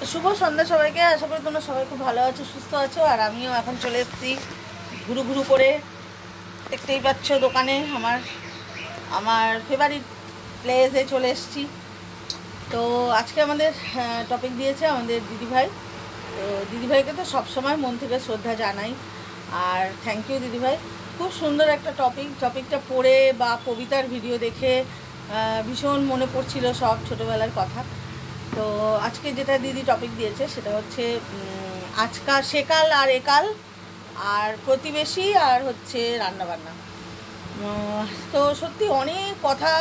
শুভ সন্ধ্যা সবাইকে। আশা করি তোমরা সবাই খুব ভালো আছো, সুস্থ আছো। আর আমিও এখন চলে এসেছি ঘুরু ঘুরু করে, দেখতেই পাচ্ছ দোকানে আমার আমার ফেভারিট প্লেসে চলে এসেছি। তো আজকে আমাদের টপিক দিয়েছে আমাদের দিদিভাই। তো দিদিভাইকে তো সবসময় মন থেকে শ্রদ্ধা জানাই, আর থ্যাংক ইউ দিদিভাই। খুব সুন্দর একটা টপিকটা পড়ে বা কবিতার ভিডিও দেখে ভীষণ মনে পড়ছিল সব ছোটোবেলার কথা। তো আজকে যেটা দিদি টপিক দিয়েছে সেটা হচ্ছে আজকাল সেকাল আর একাল, আর প্রতিবেশী, আর হচ্ছে রান্নাবান্না। তো সত্যি অনেক কথা,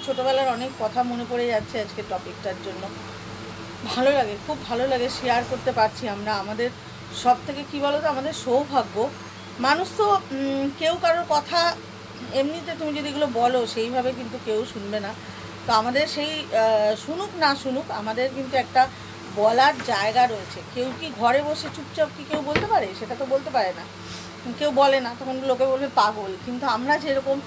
ছোটোবেলার অনেক কথা মনে পড়ে যাচ্ছে আজকে টপিকটার জন্য। ভালো লাগে, খুব ভালো লাগে, শেয়ার করতে পারছি আমরা। আমাদের সব থেকে কী বলো তো, আমাদের সৌভাগ্য। মানুষ তো কেউ কারোর কথা এমনিতে তুমি যদি এগুলো বলো সেইভাবে কিন্তু কেউ শুনবে না। তো আমাদের সেই শুনুক না শুনুক, আমাদের কিন্তু একটা বলার জায়গা রয়েছে। কেউ কি ঘরে বসে চুপচাপ কি কেউ বলতে পারে? সেটা তো বলতে পারে না, কেউ বলে না, তখন লোকে বলবে পাগল। কিন্তু আমরা যেরকম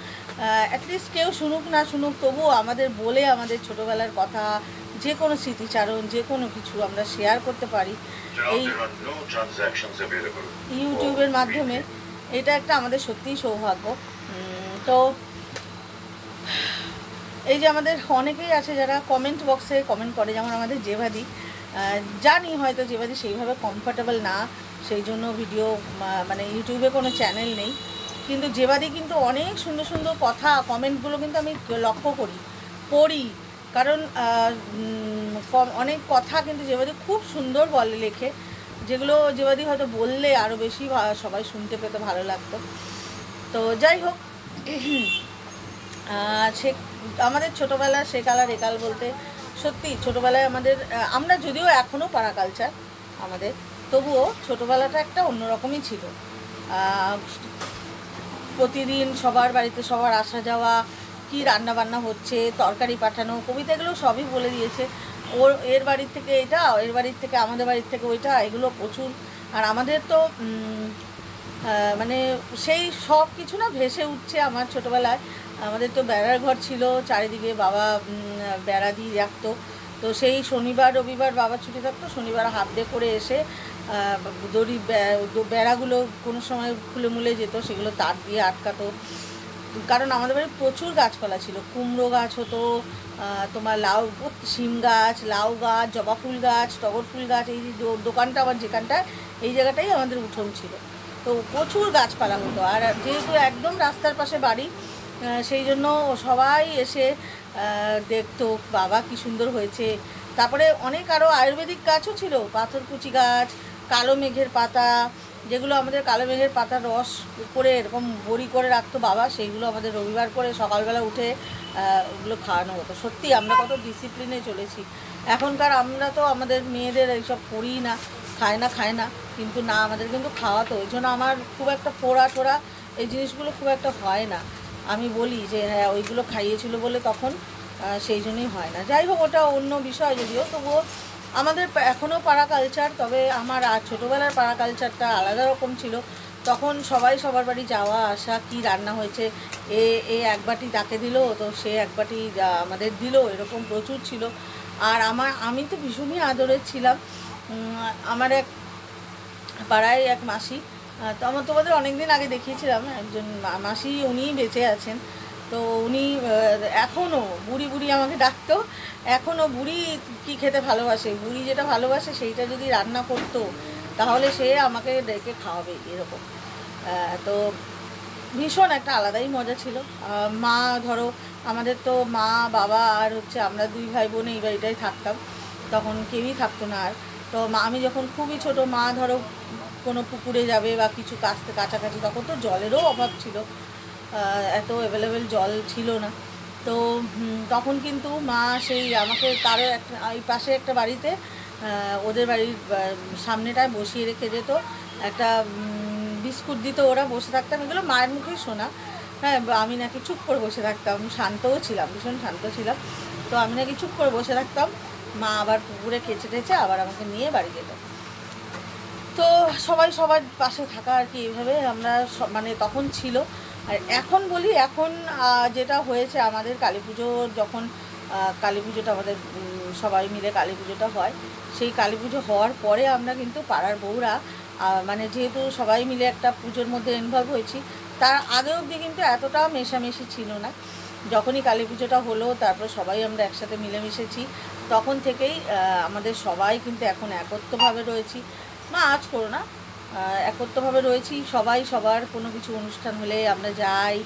অ্যাটলিস্ট কেউ শুনুক না শুনুক, তবুও আমাদের বলে আমাদের ছোটোবেলার কথা, যে কোনো স্মৃতিচারণ, যে কোনো কিছু আমরা শেয়ার করতে পারি এই ইউটিউবের মাধ্যমে। এটা একটা আমাদের সত্যিই সৌভাগ্য। তো এই যে আমাদের অনেকেই আছে যারা কমেন্ট বক্সে কমেন্ট করে, যেমন আমাদের জেভাদি। জানি হয়তো জেভাদি সেইভাবে কমফর্টেবল না, সেই জন্য ভিডিও মানে ইউটিউবে কোনো চ্যানেল নেই, কিন্তু জেভাদি কিন্তু অনেক সুন্দর সুন্দর কথা, কমেন্টগুলো কিন্তু আমি লক্ষ্য পড়ি। কারণ অনেক কথা কিন্তু জেভাদি খুব সুন্দর বলে, লেখে, যেগুলো জেভাদি হয়তো বললে আরও বেশি সবাই শুনতে পেতে ভালো লাগতো। তো যাই হোক, সে আমাদের ছোটোবেলা সেকাল আর একাল বলতে সত্যি ছোটোবেলায় আমাদের, আমরা যদিও এখনও পাড়া কালচার আমাদের, তবুও ছোটোবেলাটা একটা অন্যরকমই ছিল। প্রতিদিন সবার বাড়িতে সবার আসা যাওয়া, কি রান্না বান্না হচ্ছে, তরকারি পাঠানো, কবিতা, এগুলো সবই বলে দিয়েছে। ওর এর বাড়ির থেকে এটা, এর বাড়ির থেকে আমাদের বাড়ির থেকে ওইটা, এগুলো প্রচুর। আর আমাদের তো মানে সেই সব কিছু না ভেসে উঠছে আমার ছোটোবেলায়। আমাদের তো বেড়ার ঘর ছিল চারিদিকে, বাবা বেড়া দিয়ে রাখতো। তো সেই শনিবার রবিবার বাবা ছুটি থাকতো, শনিবার হাফ ডে করে এসে দড়ি বেড়াগুলো কোনো সময় খুলে মুলে যেত, সেগুলো তার দিয়ে আটকাতো। কারণ আমাদের বাড়ি প্রচুর গাছপালা ছিল, কুমড়ো গাছ হতো, তোমার লাউ, শিম গাছ, লাউ গাছ, জবা ফুল গাছ, টগর ফুল গাছ। এই দোকানটা আমার যেখানটায়, এই জায়গাটাই আমাদের উঠোন ছিল, তো প্রচুর গাছপালা হতো। আর যেহেতু একদম রাস্তার পাশে বাড়ি, সেই জন্য সবাই এসে দেখতো বাবা কি সুন্দর হয়েছে। তারপরে অনেক আরও আয়ুর্বেদিক গাছও ছিল, পাথরকুচি গাছ, কালো মেঘের পাতা, যেগুলো আমাদের কালো মেঘের পাতার রস করে এরকম বড়ি করে রাখতো বাবা, সেইগুলো আমাদের রবিবার করে সকালবেলা উঠে ওগুলো খাওয়ানো হতো। সত্যি আমরা কত ডিসিপ্লিনে চলেছি। এখনকার আমরা তো আমাদের মেয়েদের এইসব করিই না, খায় না, কিন্তু না, আমাদের কিন্তু খাওয়াতো। ওই জন্য আমার খুব একটা ফোড়া টোড়া এই জিনিসগুলো খুব একটা হয় না। আমি বলি যে হ্যাঁ, ওইগুলো খাইয়েছিল বলে তখন, সেই জন্যই হয় না। যাই হোক, ওটা অন্য বিষয় যদিও, তবুও আমাদের এখনও পাড়া কালচার। তবে আমার আর ছোটোবেলার পাড়া কালচারটা আলাদা রকম ছিল। তখন সবাই সবার বাড়ি যাওয়া আসা, কি রান্না হয়েছে, এ এক বাটি তাকে দিল, তো সে এক বাটি আমাদের দিল, এরকম প্রচুর ছিল। আর আমি তো ভীষণই আদরের ছিলাম। আমার এক পাড়ায় এক মাসি, তো আমার তোমাদের অনেক দিন আগে দেখিয়েছিলাম একজন মাসি, উনিই বেঁচে আছেন। তো উনি এখনও বুড়ি বুড়ি আমাকে ডাকতো। এখনও বুড়ি কি খেতে ভালোবাসে, বুড়ি যেটা ভালোবাসে সেইটা যদি রান্না করতো তাহলে সে আমাকে ডেকে খাওয়াবে, এরকম। তো ভীষণ একটা আলাদাই মজা ছিল। মা ধরো, আমাদের তো মা বাবা আর হচ্ছে আমরা দুই ভাই বোন এই বাড়িটাই থাকতাম, তখন কেউই থাকতো না আর। তো আমি যখন খুবই ছোট, মা ধরো কোনো পুকুরে যাবে বা কিছু কাছাকাছি, তখন তো জলেরও অভাব ছিল, এত অ্যাভেলেবেল জল ছিল না। তো তখন কিন্তু মা সেই আমাকে কারো একটা এই পাশে একটা বাড়িতে, ওদের বাড়ির সামনেটায় বসিয়ে রেখে যেত, একটা বিস্কুট দিত, ওরা বসে থাকতাম, এগুলো মায়ের মুখেই শোনা। হ্যাঁ, আমি নাকি চুপ করে বসে থাকতাম, শান্তও ছিলাম, ভীষণ শান্ত ছিলাম। তো আমি নাকি চুপ করে বসে থাকতাম, মা আবার পুকুরে কেচে টেচে আবার আমাকে নিয়ে বাড়ি যেত। তো সবাই সবার পাশে থাকা আর কি, এইভাবে আমরা মানে তখন ছিল। আর এখন বলি, এখন যেটা হয়েছে আমাদের কালী পুজো, যখন কালী পুজোটা আমাদের সবাই মিলে কালী পুজোটা হয়। সেই কালী পুজো হওয়ার পরে আমরা কিন্তু পাড়ার বউরা মানে যেহেতু সবাই মিলে একটা পুজোর মধ্যে ইনভলভ হয়েছি, তার আগে অবধি কিন্তু এতটা মেশামেশি ছিল না। যখনই কালী পুজোটা হলো তারপর সবাই আমরা একসাথে মিলেমিশেছি, তখন থেকেই আমাদের সবাই কিন্তু এখন একত্রভাবে রয়েছি। মা আজ করো না, একত্রভাবে রয়েছি, সবাই সবার কোনো কিছু অনুষ্ঠান হলে আমরা যাই।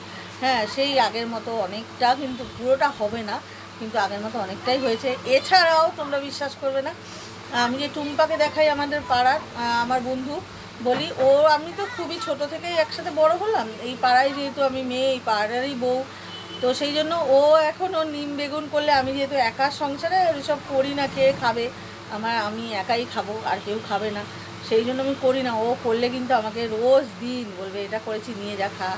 হ্যাঁ, সেই আগের মতো অনেকটা, কিন্তু পুরোটা হবে না, কিন্তু আগের মতো অনেকটাই হয়েছে। এছাড়াও তোমরা বিশ্বাস করবে না, আমি যে টুম্পাকে দেখাই আমাদের পাড়ার আমার বন্ধু, বলি ও আমি তো খুবই ছোট থেকেই একসাথে বড় হলাম এই পাড়ায়, যেহেতু আমি মেয়ে, এই পাড়ারই বউ, তো সেই জন্য ও এখন ও নিম বেগুন করলে, আমি যেহেতু একা সংসারে ওইসব করি না, কে খাবে, আমি একাই খাবো আর কেউ খাবে না, সেই জন্য আমি করি না। ও করলে কিন্তু আমাকে রোজ দিন বলবে এটা করেছি নিয়ে যা খা,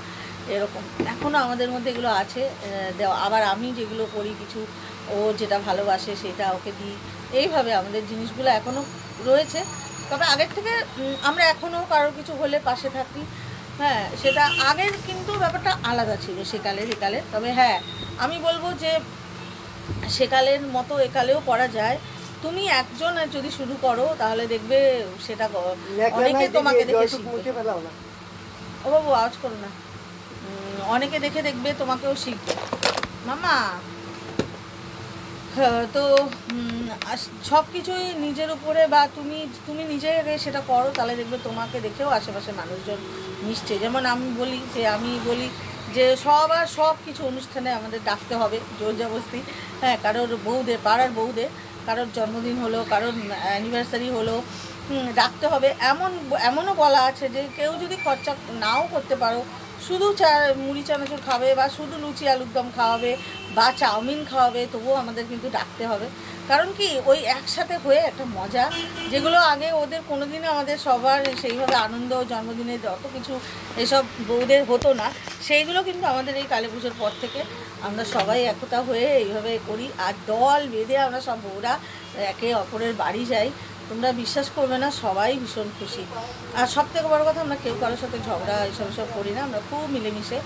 এরকম এখনও আমাদের মধ্যে এগুলো আছে দেওয়া। আবার আমি যেগুলো করি কিছু, ও যেটা ভালোবাসে সেটা ওকে দিই, এইভাবে আমাদের জিনিসগুলো এখনও রয়েছে। তবে আগের থেকে আমরা এখনও কারোর কিছু হলে পাশে থাকি। হ্যাঁ, সেটা আগের কিন্তু ব্যাপারটা আলাদা ছিল সেকালের একালের। তবে হ্যাঁ, আমি বলবো যে সেকালের মতো একালেও করা যায়। তুমি একজন যদি শুরু করো তাহলে দেখবে সেটা অনেকে তোমাকে দেখে শিখবে। ও বাবু আওয়াজ করো না, অনেকে দেখে দেখবে তোমাকেও শিখবে মামা। তো সব কিছুই নিজের উপরে, বা তুমি নিজে সেটা করো, তাহলে দেখবে তোমাকে দেখেও আশেপাশে মানুষজন মিশছে। যেমন আমি বলি যে সব কিছু অনুষ্ঠানে আমাদের ডাকতে হবে জোর জবরদস্তি। হ্যাঁ, কারোর বউদের, পাড়ার বউদের কারোর জন্মদিন হলো, কারোর অ্যানিভার্সারি হলো, ডাকতে হবে। এমনও বলা আছে যে কেউ যদি খরচা নাও করতে পারো, শুধু মুড়ি চানাচুর খাবে, বা শুধু লুচি আলুর দম খাওয়াবে, বা চাউমিন খাওয়াবে, তবুও আমাদের কিন্তু ডাকতে হবে। কারণ কি, ওই একসাথে হয়ে একটা মজা, যেগুলো আগে ওদের কোনো দিনই আমাদের সবার সেইভাবে আনন্দ, জন্মদিনে যত কিছু এসব বউদের হতো না, সেইগুলো কিন্তু আমাদের এই কালী পুজোর পর থেকে আমরা সবাই একতা হয়ে এইভাবে করি। আর দল বেঁধে আমরা সব বউরা একে অপরের বাড়ি যাই। তোমরা বিশ্বাস করবে না, সবাই ভীষণ খুশি। আর সব থেকে বড়ো কথা, আমরা কেউ কারোর সাথে ঝগড়া এসব করি না, আমরা খুব মিলেমিশে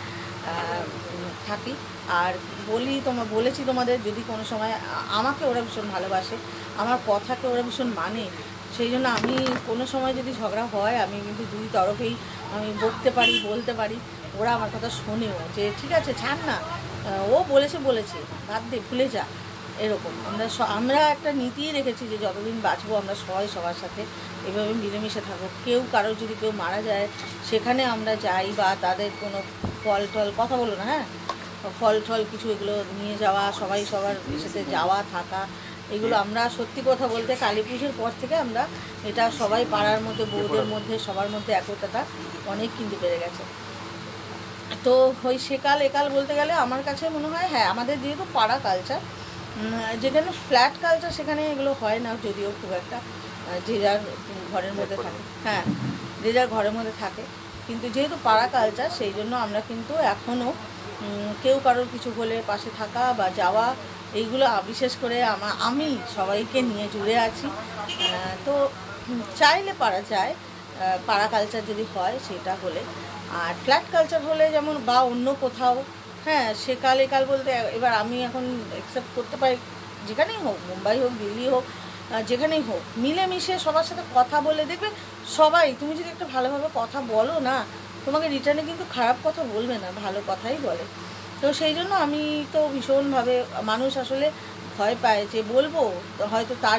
থাকি। আর বলেছি তোমাদের, যদি কোনো সময় আমাকে ওরা ভীষণ ভালোবাসে, আমার কথাকে ওরা ভীষণ মানে, সেই জন্য আমি কোনো সময় যদি ঝগড়া হয়, আমি কিন্তু দুই তরফেই আমি বলতে পারি। ওরা আমার কথা শোনেও, যে ঠিক আছে ছাড় না, ও বলেছে বাদ দে, ভুলে যা, এরকম। আমরা একটা নীতিই রেখেছি যে যতদিন বাঁচবো আমরা সবাই সবার সাথে এভাবে মিলেমিশে থাকবো। যদি কেউ মারা যায়, সেখানে আমরা যাই, বা তাদের কোনো ফল টল, কথা বলো না, হ্যাঁ, ফল টল কিছু এগুলো নিয়ে যাওয়া, সবাই সবার সাথে যাওয়া থাকা, এগুলো আমরা সত্যি কথা বলতে কালী পুজোর পর থেকে আমরা এটা সবাই পাড়ার মধ্যে, বউদের মধ্যে, সবার মধ্যে একতাটা অনেক কিন্তু বেড়ে গেছে। তো ওই সেকাল একাল বলতে গেলে আমার কাছে মনে হয়, হ্যাঁ, আমাদের যেহেতু পাড়া কালচার, যেখানে ফ্ল্যাট কালচার সেখানে এগুলো হয় না, যদিও খুব একটা, যে যার ঘরের মধ্যে থাকে, হ্যাঁ, যে যার ঘরের মধ্যে থাকে, কিন্তু যেহেতু পাড়া কালচার, সেই জন্য আমরা কিন্তু এখনও কেউ কারোর কিছু হলে পাশে থাকা বা যাওয়া, এইগুলো বিশেষ করে আমি সবাইকে নিয়ে জুড়ে আছি। তো চাইলে পারা যায়, পাড়া কালচার যদি হয় সেটা হলে। আর ফ্ল্যাট কালচার হলে যেমন, বা অন্য কোথাও, হ্যাঁ, সেকাল একাল বলতে এবার আমি এখন অ্যাকসেপ্ট করতে পারি, যেখানেই হোক, মুম্বাই হোক, দিল্লি হোক, যেখানেই হোক, মিলেমিশে সবার সাথে কথা বলে দেখবে সবাই, তুমি যদি একটা ভালোভাবে কথা বলো না, তোমাকে রিটার্নে কিন্তু খারাপ কথা বলবে না, ভালো কথাই বলে। তো সেই জন্য আমি তো ভীষণভাবে, মানুষ আসলে ভয় পায় যে বলবো, হয়তো তার